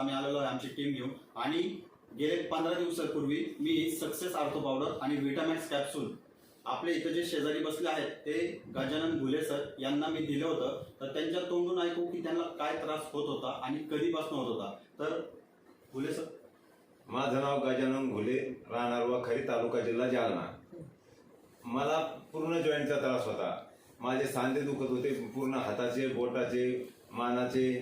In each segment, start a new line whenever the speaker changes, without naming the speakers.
आम्ही आलेलो आहे आमची टीम घेऊन आणि गेले 15 दिवसापूर्वी मी सक्सेस आर्थो पावडर आणि विटामॅक्स कॅप्सूल आपले इथं जे शेजारी बसले आहेत ते गजानन घुले सर यांना मी दिलं होतं. तर त्यांच्या तोंडून ऐकू की त्यांना काय त्रास होत होता आणि कधीपासून होत होता. तर घुले सर.
माझं नाव गजानन घुले, राहणार वाखरी, तालुका जिल्हा जालना. मला पूर्ण जॉईंटचा त्रास होता. माझे सांधे दुखत होते, पूर्ण हाताचे, बोटाचे, मानाचे.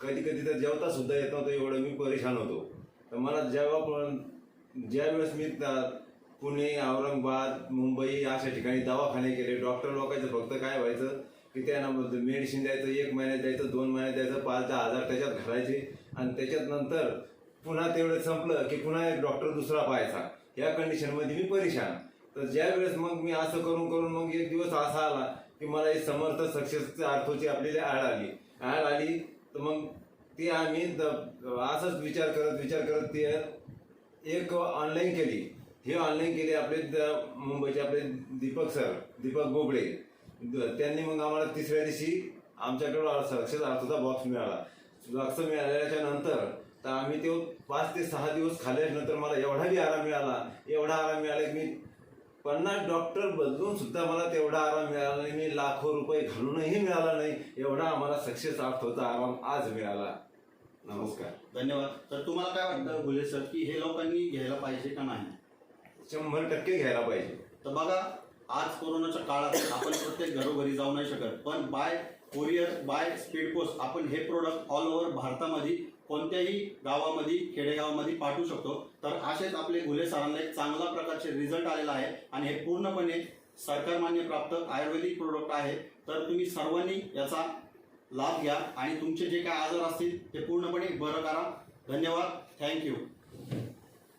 कधी कधी तर जेवता सुद्धा येत नव्हतं, एवढं मी परेशान होतो. तर मला ज्यावेळेस मी पुणे, औरंगाबाद, मुंबई अशा ठिकाणी दवाखाने केले. डॉक्टर लोकांचं फक्त काय व्हायचं की त्यांना मेडिसिन द्यायचं, 1 महिन्यात द्यायचं, 2 महिन्यात द्यायचं, 5-10 हजार त्याच्यात घालायचे आणि त्याच्यात नंतर पुन्हा तेवढं संपलं की पुन्हा एक डॉक्टर दुसरा पाहायचा. या कंडिशनमध्ये मी परेशान. तर ज्यावेळेस मग मी असं करून करून मग एक दिवस असा आला की मला ही समर्थ सक्सेस आर्थोची आपल्याला ॲड आली. तर मग ती आम्ही असंच विचार करत ती एक ऑनलाईन केली. हे ऑनलाईन केली आपले मुंबईचे आपले दीपक बोबडे. त्यांनी मग आम्हाला तिसऱ्या दिवशी आमच्याकडं सक्सेस आर्थोचा बॉक्स मिळाला. बॉक्स मिळाल्याच्या नंतर तर आम्ही ते 5 ते 6 दिवस खाल्ल्यानंतर मला एवढा आराम मिळाला की मी 50 डॉक्टर बदलून सुद्धा मला तेवढा आराम मिळाला नाही. मी लाखो रुपये घालूनही मिळाला नाही, एवढा आम्हाला सक्सेस आर्थोचा आराम आज मिळाला. नमस्कार,
धन्यवाद. तर तुम्हाला काय वाटतं घुले सर की हे लोकांनी घ्यायला पाहिजे का नाही?
100% घ्यायला पाहिजे.
तर बघा, आज कोरोनाच्या काळात आपण प्रत्येक घरोघरी जाऊ नाही शकत, पण by courier, by speed post आपण हे प्रोडक्ट ऑल ओव्हर भारतामध्ये कोणत्याही गावामध्ये, खेडेगावामध्ये पाठवू शकतो. तर असेच आपले घुले सरांना एक चांगला प्रकारचे रिझल्ट आलेला आहे आणि हे पूर्णपणे सरकार मान्य प्राप्त आयुर्वेदिक प्रोडक्ट आहे. तर तुम्ही सर्वांनी याचा लाभ घ्या आणि तुमचे जे काय आजार असतील ते पूर्णपणे बरं करा. धन्यवाद. थँक्यू.